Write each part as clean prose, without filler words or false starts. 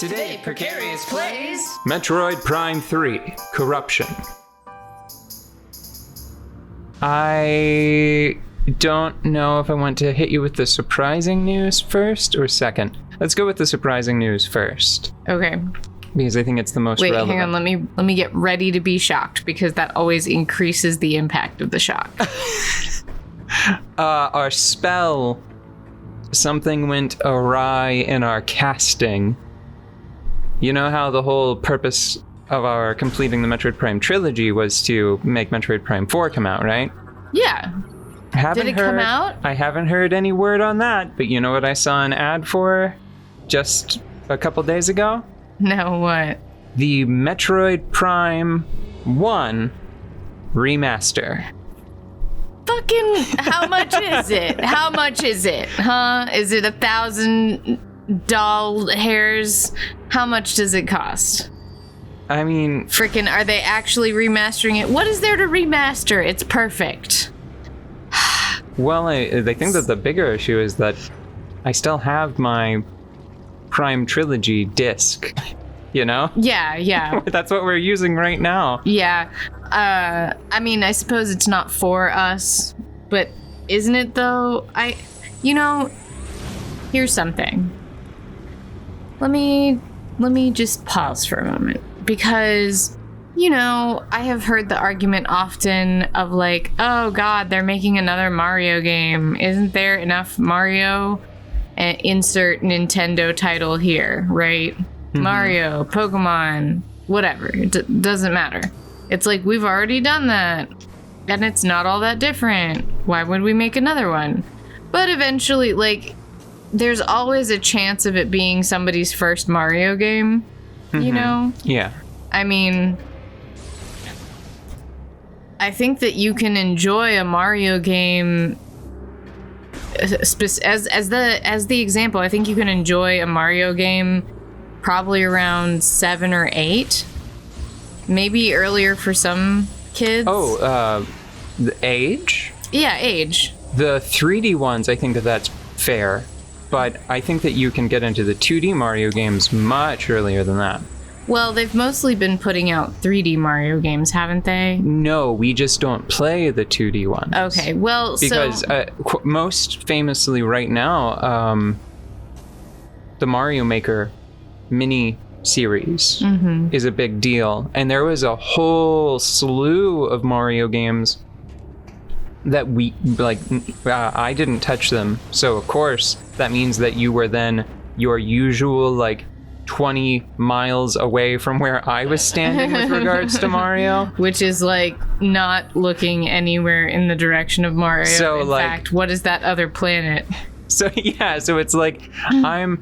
Today, Precarious plays Metroid Prime 3, Corruption. I don't know if I want to hit you with the surprising news first or second. Let's go with the surprising news first. Okay. Because I think it's the most relevant. Wait, hang on. Let me get ready to be shocked, because that always increases the impact of the shock. Our spell, something went awry in our casting. You know how the whole purpose of our completing the Metroid Prime trilogy was to make Metroid Prime 4 come out, right? Yeah. Did it come out? I haven't heard any word on that, but you know what I saw an ad for just a couple days ago? No, what? The Metroid Prime 1 remaster. Fucking, how much is it? How much is it? Huh? Is it 1,000 doll hairs? How much does it cost? I mean... Frickin', are they actually remastering it? What is there to remaster? It's perfect. Well, I think that the bigger issue is that I still have my Prime Trilogy disc, you know? Yeah. That's what we're using right now. Yeah. I mean, I suppose it's not for us, but isn't it though? Here's something. Let me just pause for a moment, because, I have heard the argument often of like, oh God, they're making another Mario game. Isn't there enough Mario? Insert Nintendo title here, right? Mm-hmm. Mario, Pokemon, whatever. It doesn't matter. It's like, we've already done that, and it's not all that different. Why would we make another one? But eventually, like, there's always a chance of it being somebody's first Mario game, you know? Yeah. I mean, I think that you can enjoy a Mario game as the example. I think you can enjoy a Mario game probably around 7 or 8, maybe earlier for some kids. Oh, the age? Yeah, age. The 3D ones, I think that's fair, but I think that you can get into the 2D Mario games much earlier than that. Well, they've mostly been putting out 3D Mario games, haven't they? No, we just don't play the 2D ones. Okay, well, because most famously right now, the Mario Maker mini series is a big deal, and there was a whole slew of Mario games that we I didn't touch them, so of course that means that you were then your usual 20 miles away from where I was standing with regards to Mario, which is not looking anywhere in the direction of Mario. So in fact, what is that other planet? So it's like I'm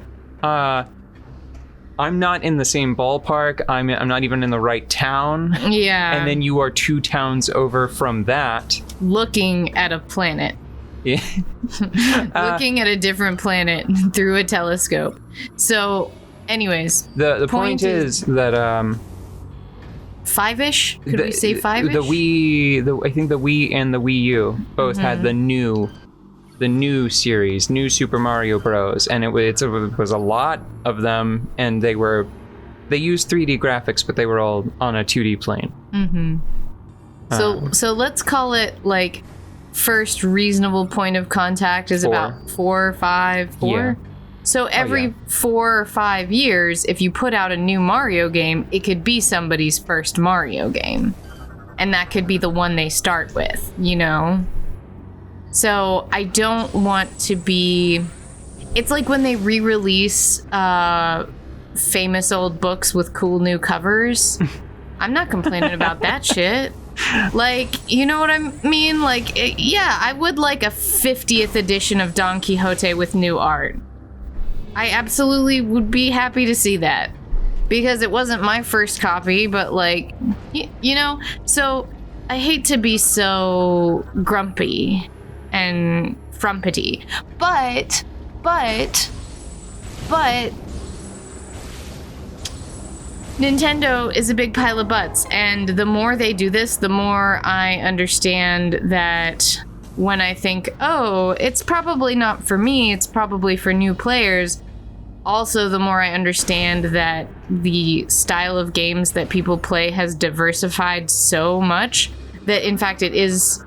not in the same ballpark. I'm not even in the right town. Yeah. And then you are 2 towns over from that. Looking at a planet. Yeah. Looking at a different planet through a telescope. So, anyways. The point is that 5-ish? Could we say 5-ish? I think the Wii and the Wii U both had the new series, New Super Mario Bros, and it was a lot of them, and they used 3D graphics, but they were all on a 2D plane. So let's call it first reasonable point of contact is 4. About 4 or 5. 4. Yeah. So every 4 or 5 years, if you put out a new Mario game, it could be somebody's first Mario game, and that could be the one they start with, So I don't want to be... It's like when they re-release famous old books with cool new covers. I'm not complaining about that shit. You know what I mean? I would like a 50th edition of Don Quixote with new art. I absolutely would be happy to see that. Because it wasn't my first copy, but So I hate to be so grumpy and frumpety, but Nintendo is a big pile of butts, and the more they do this, the more I understand that when I think, oh, it's probably not for me, it's probably for new players, also, the more I understand that the style of games that people play has diversified so much that, in fact, it is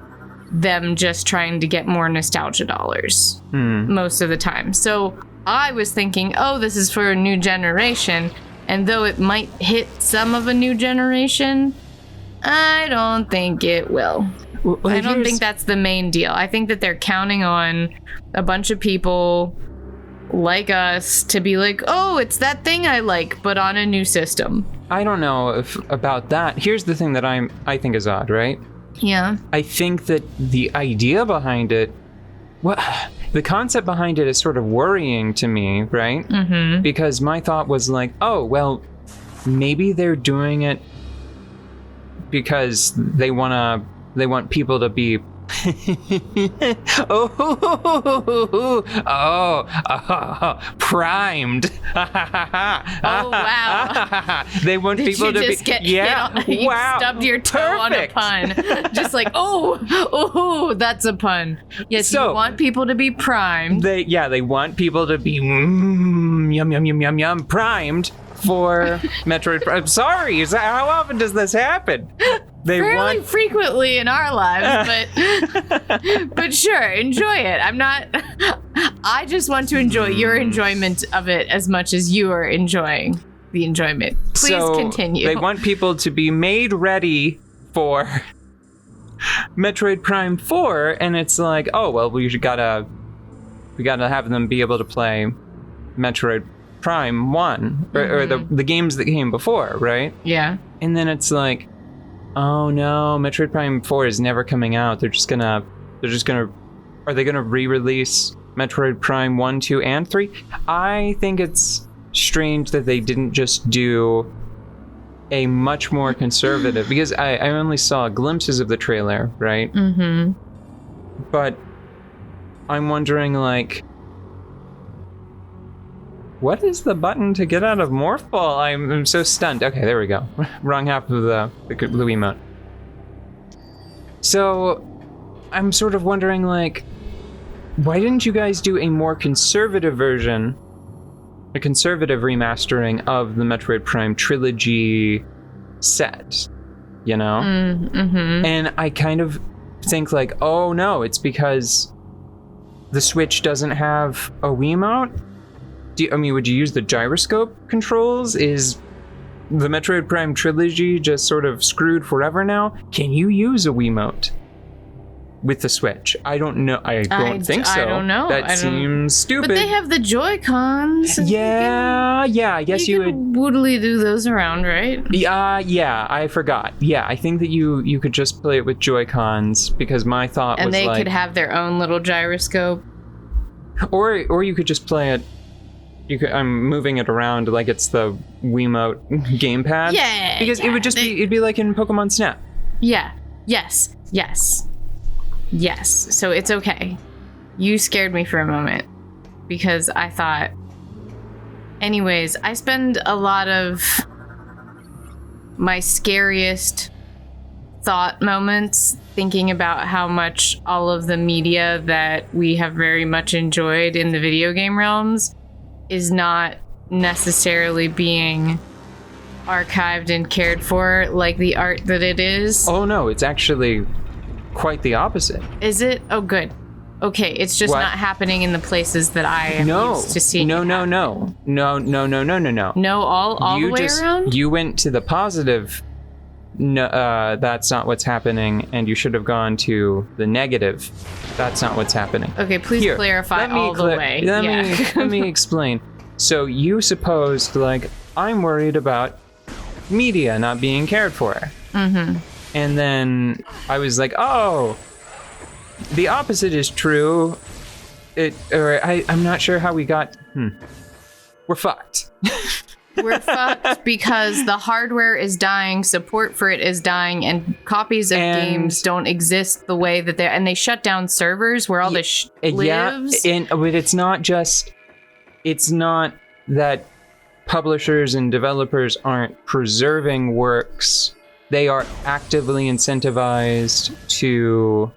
them just trying to get more nostalgia dollars most of the time. So I was thinking, oh, this is for a new generation. And though it might hit some of a new generation, I don't think it will. Well, I don't think that's the main deal. I think that they're counting on a bunch of people like us to be like, oh, it's that thing I like, but on a new system. I don't know about that. Here's the thing that I think is odd, right? Yeah. I think that the idea behind it, the concept behind it is sort of worrying to me, right? Mm-hmm. Because my thought was like, oh, well, maybe they're doing it because they want people to be primed. Oh, wow. They want people to be you stubbed your toe on a pun. Just like, oh, that's a pun. Yes, so, you want people to be primed. They want people to be yum primed for Metroid Prime. I'm sorry, how often does this happen? Fairly frequently in our lives, but sure, enjoy it. I just want to enjoy your enjoyment of it as much as you are enjoying the enjoyment. Please continue. They want people to be made ready for Metroid Prime 4, and it's like, oh, well, we gotta have them be able to play Metroid Prime 1, or the games that came before, right? Yeah. And then it's like, oh no, Metroid Prime 4 is never coming out. Are they gonna re-release Metroid Prime 1, 2, and 3? I think it's strange that they didn't just do a much more conservative, because I only saw glimpses of the trailer, right? Mm-hmm. But I'm wondering, like, what is the button to get out of Morph Ball? I'm so stunned. Okay, there we go. Wrong half of the emote. So, I'm sort of wondering, like, why didn't you guys do a more conservative version, a conservative remastering of the Metroid Prime trilogy set, you know? Mm-hmm. And I kind of think, like, oh no, it's because the Switch doesn't have a Wiimote? Would you use the gyroscope controls? Is the Metroid Prime trilogy just sort of screwed forever now? Can you use a Wiimote with the Switch? I don't know. I don't think so. I don't know. That seems stupid. But they have the Joy-Cons. Yeah. I guess you would woodily do those around, right? Yeah. I forgot. Yeah, I think that you could just play it with Joy-Cons, because my thought was like, and they could have their own little gyroscope. Or you could just play it. I'm moving it around like it's the Wiimote gamepad. Yeah. Because it would just it'd be like in Pokemon Snap. Yeah. Yes. So it's okay. You scared me for a moment because I thought, anyways, I spend a lot of my scariest thought moments thinking about how much all of the media that we have very much enjoyed in the video game realms is not necessarily being archived and cared for like the art that it is. Oh no, it's actually quite the opposite. Is it? Oh good. Okay, it's just not happening in the places that I am used to seeing. No. No, all the way around? You went to the positive, no, that's not what's happening, and you should have gone to the negative, that's not what's happening. Okay, please clarify all the way. Let me explain. So you supposed, like, I'm worried about media not being cared for. Mm-hmm. And then I was like, oh, the opposite is true. I'm not sure how we got... We're fucked. We're fucked because the hardware is dying, support for it is dying, and copies of games don't exist the way that they're... And they shut down servers where all this lives. Yeah, but it's not just... It's not that publishers and developers aren't preserving works. They are actively incentivized to...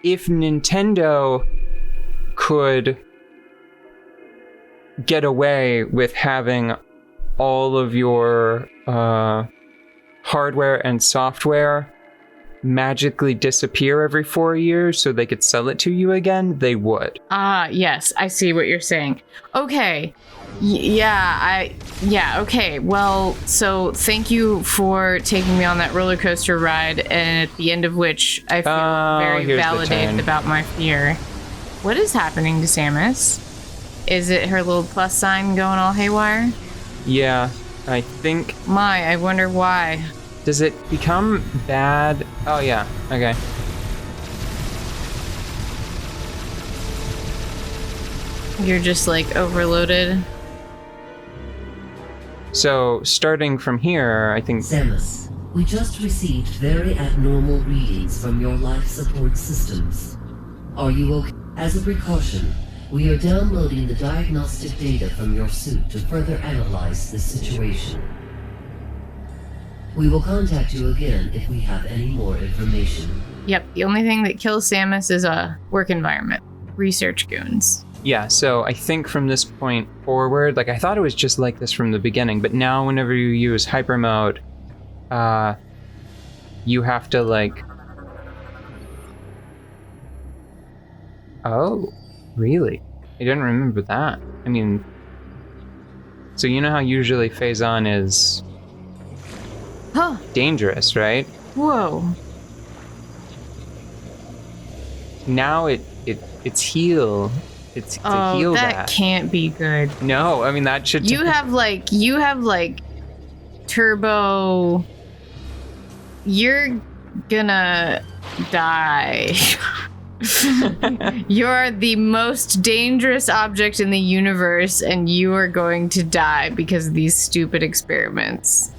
If Nintendo could get away with having all of your hardware and software magically disappear every 4 years so they could sell it to you again, they would. Yes, I see what you're saying. Okay. Okay. Well, so thank you for taking me on that roller coaster ride, and at the end of which I feel very validated about my fear. What is happening to Samus? Is it her little plus sign going all haywire? Yeah, I think... I wonder why. Does it become bad? Oh, yeah. Okay. You're just, like, overloaded? So, starting from here, I think... Samus, we just received very abnormal readings from your life support systems. Are you okay? As a precaution, we are downloading the diagnostic data from your suit to further analyze the situation. We will contact you again if we have any more information. Yep, the only thing that kills Samus is a work environment. Research goons. Yeah, so I think from this point forward, like I thought it was just like this from the beginning, but now whenever you use hyper mode, you have to like... Oh, really? I didn't remember that. I mean, so you know how usually phase on is dangerous, right? Whoa. Now it's heal. It's to heal that can't be good. No, I mean that should. You have like turbo. You're gonna die. You're the most dangerous object in the universe, and you are going to die because of these stupid experiments.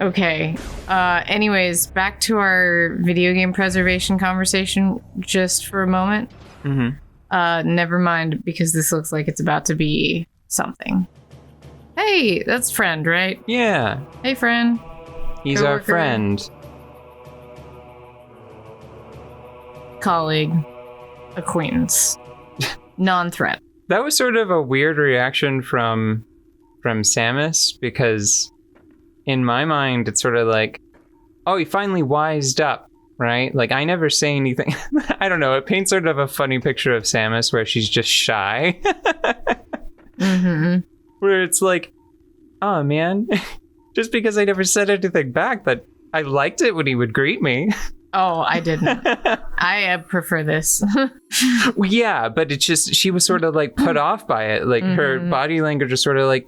Okay. Anyways, back to our video game preservation conversation just for a moment. Mm-hmm. Never mind, because this looks like it's about to be something. Hey, that's Friend, right? Yeah. Hey, Friend. He's our friend. Colleague. Acquaintance. Non-threat. That was sort of a weird reaction from Samus, because in my mind, it's sort of like, oh, he finally wised up, right? Like, I never say anything. I don't know. It paints sort of a funny picture of Samus where she's just shy. Mm-hmm. Where it's like, oh, man, just because I never said anything back, that I liked it when he would greet me. Oh, I didn't. I prefer this. Well, yeah, but it's just, she was sort of like put off by it. Like her body language was sort of like,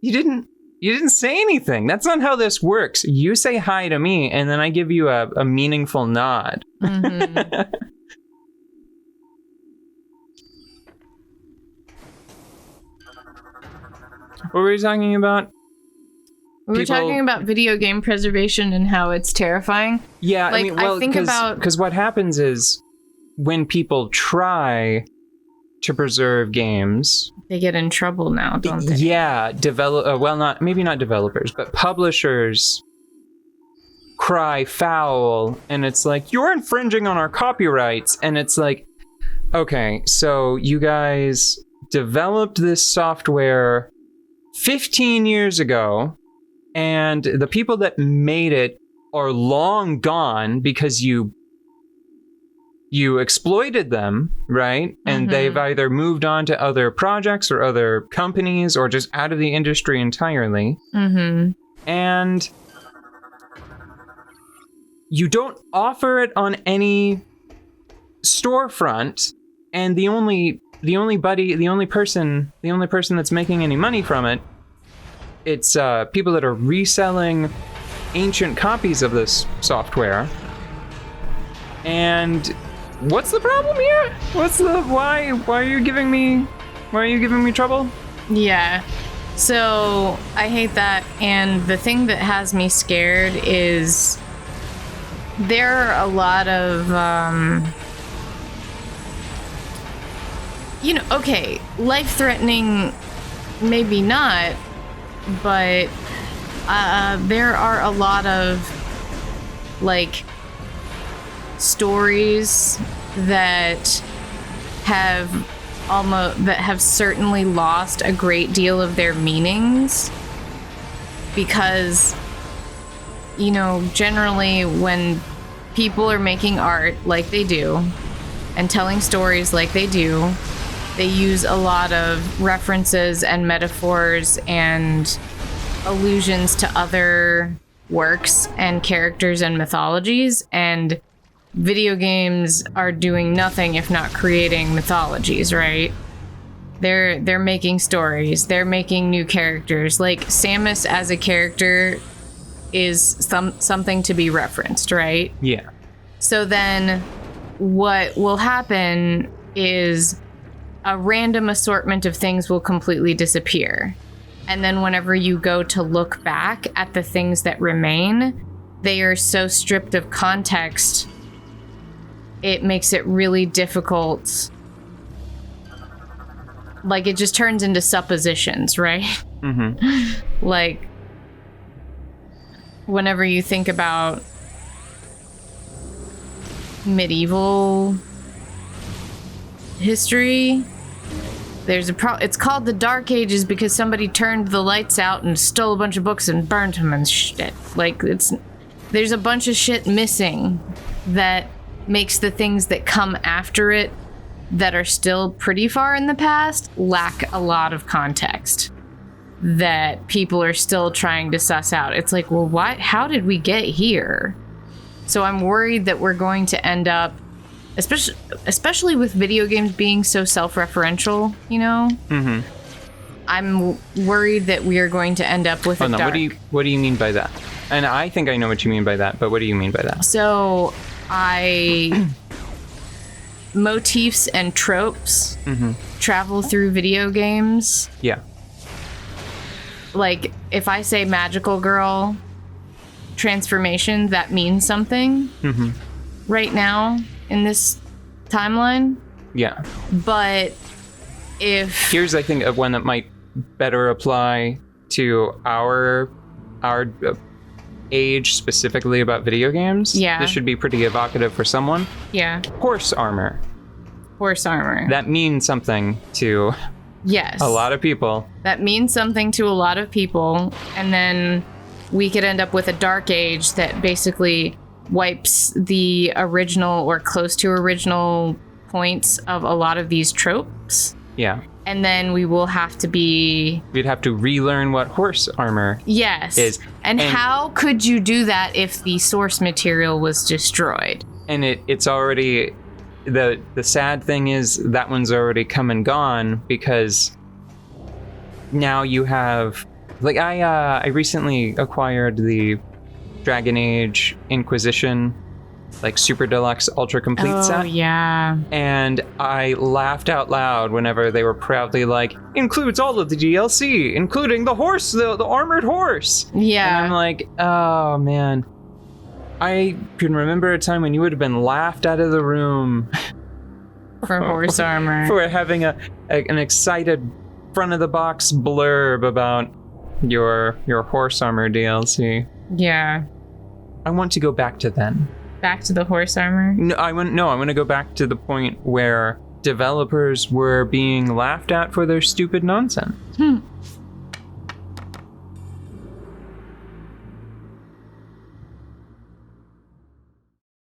you didn't say anything. That's not how this works. You say hi to me, and then I give you a meaningful nod. Mm-hmm. What were we talking about? We were talking about video game preservation and how it's terrifying. Yeah, like, I mean, well, because what happens is when people try to preserve games, they get in trouble now, don't they? Yeah, maybe not developers, but publishers cry foul, and it's like, you're infringing on our copyrights, and it's like, okay, so you guys developed this software 15 years ago, and the people that made it are long gone because you exploited them, right? And they've either moved on to other projects or other companies or just out of the industry entirely. Mm-hmm. And you don't offer it on any storefront, and the only person that's making any money from it, it's people that are reselling ancient copies of this software. And what's the problem here? Why are you giving me trouble? Yeah. So I hate that, and the thing that has me scared is there are a lot of okay, life-threatening, maybe not, but there are a lot of like stories that have certainly lost a great deal of their meanings, because, you know, generally when people are making art like they do and telling stories like they do, they use a lot of references and metaphors and allusions to other works and characters and mythologies, and video games are doing nothing if not creating mythologies, right? They're making stories, they're making new characters. Like Samus as a character is something to be referenced, right? Yeah. So then what will happen is a random assortment of things will completely disappear. And then whenever you go to look back at the things that remain, they are so stripped of context, it makes it really difficult. Like, it just turns into suppositions, right? Mm-hmm. Like, whenever you think about medieval history, there's it's called the Dark Ages because somebody turned the lights out and stole a bunch of books and burned them and shit. Like, there's a bunch of shit missing that makes the things that come after it that are still pretty far in the past lack a lot of context that people are still trying to suss out. It's like, well, how did we get here? So I'm worried that we're going to end up, especially with video games being so self-referential, you know? Mm-hmm. I'm worried that we are going to end up with a dark... What do you mean by that? And I think I know what you mean by that, but what do you mean by that? So, motifs and tropes travel through video games. Yeah. Like, if I say magical girl transformation, that means something right now in this timeline. Yeah. But here's, I think, one that might better apply to our age, specifically about video games. Yeah. This should be pretty evocative for someone. Yeah. Horse armor. Horse armor. That means something to a lot of people. That means something to a lot of people. And then we could end up with a dark age that basically wipes the original or close to original points of a lot of these tropes. Yeah. And then we'd have to relearn what horse armor is. And how could you do that if the source material was destroyed? And it's already, the sad thing is that one's already come and gone, because now you have, like, I recently acquired the Dragon Age Inquisition, like, Super Deluxe Ultra Complete set. Oh, yeah. And I laughed out loud whenever they were proudly like, includes all of the DLC, including the horse, the armored horse. Yeah. And I'm like, oh, man. I can remember a time when you would have been laughed out of the room. For horse armor. For having an excited front-of-the-box blurb about your horse armor DLC. Yeah. I want to go back to then. Back to the horse armor? No, I want to go back to the point where developers were being laughed at for their stupid nonsense.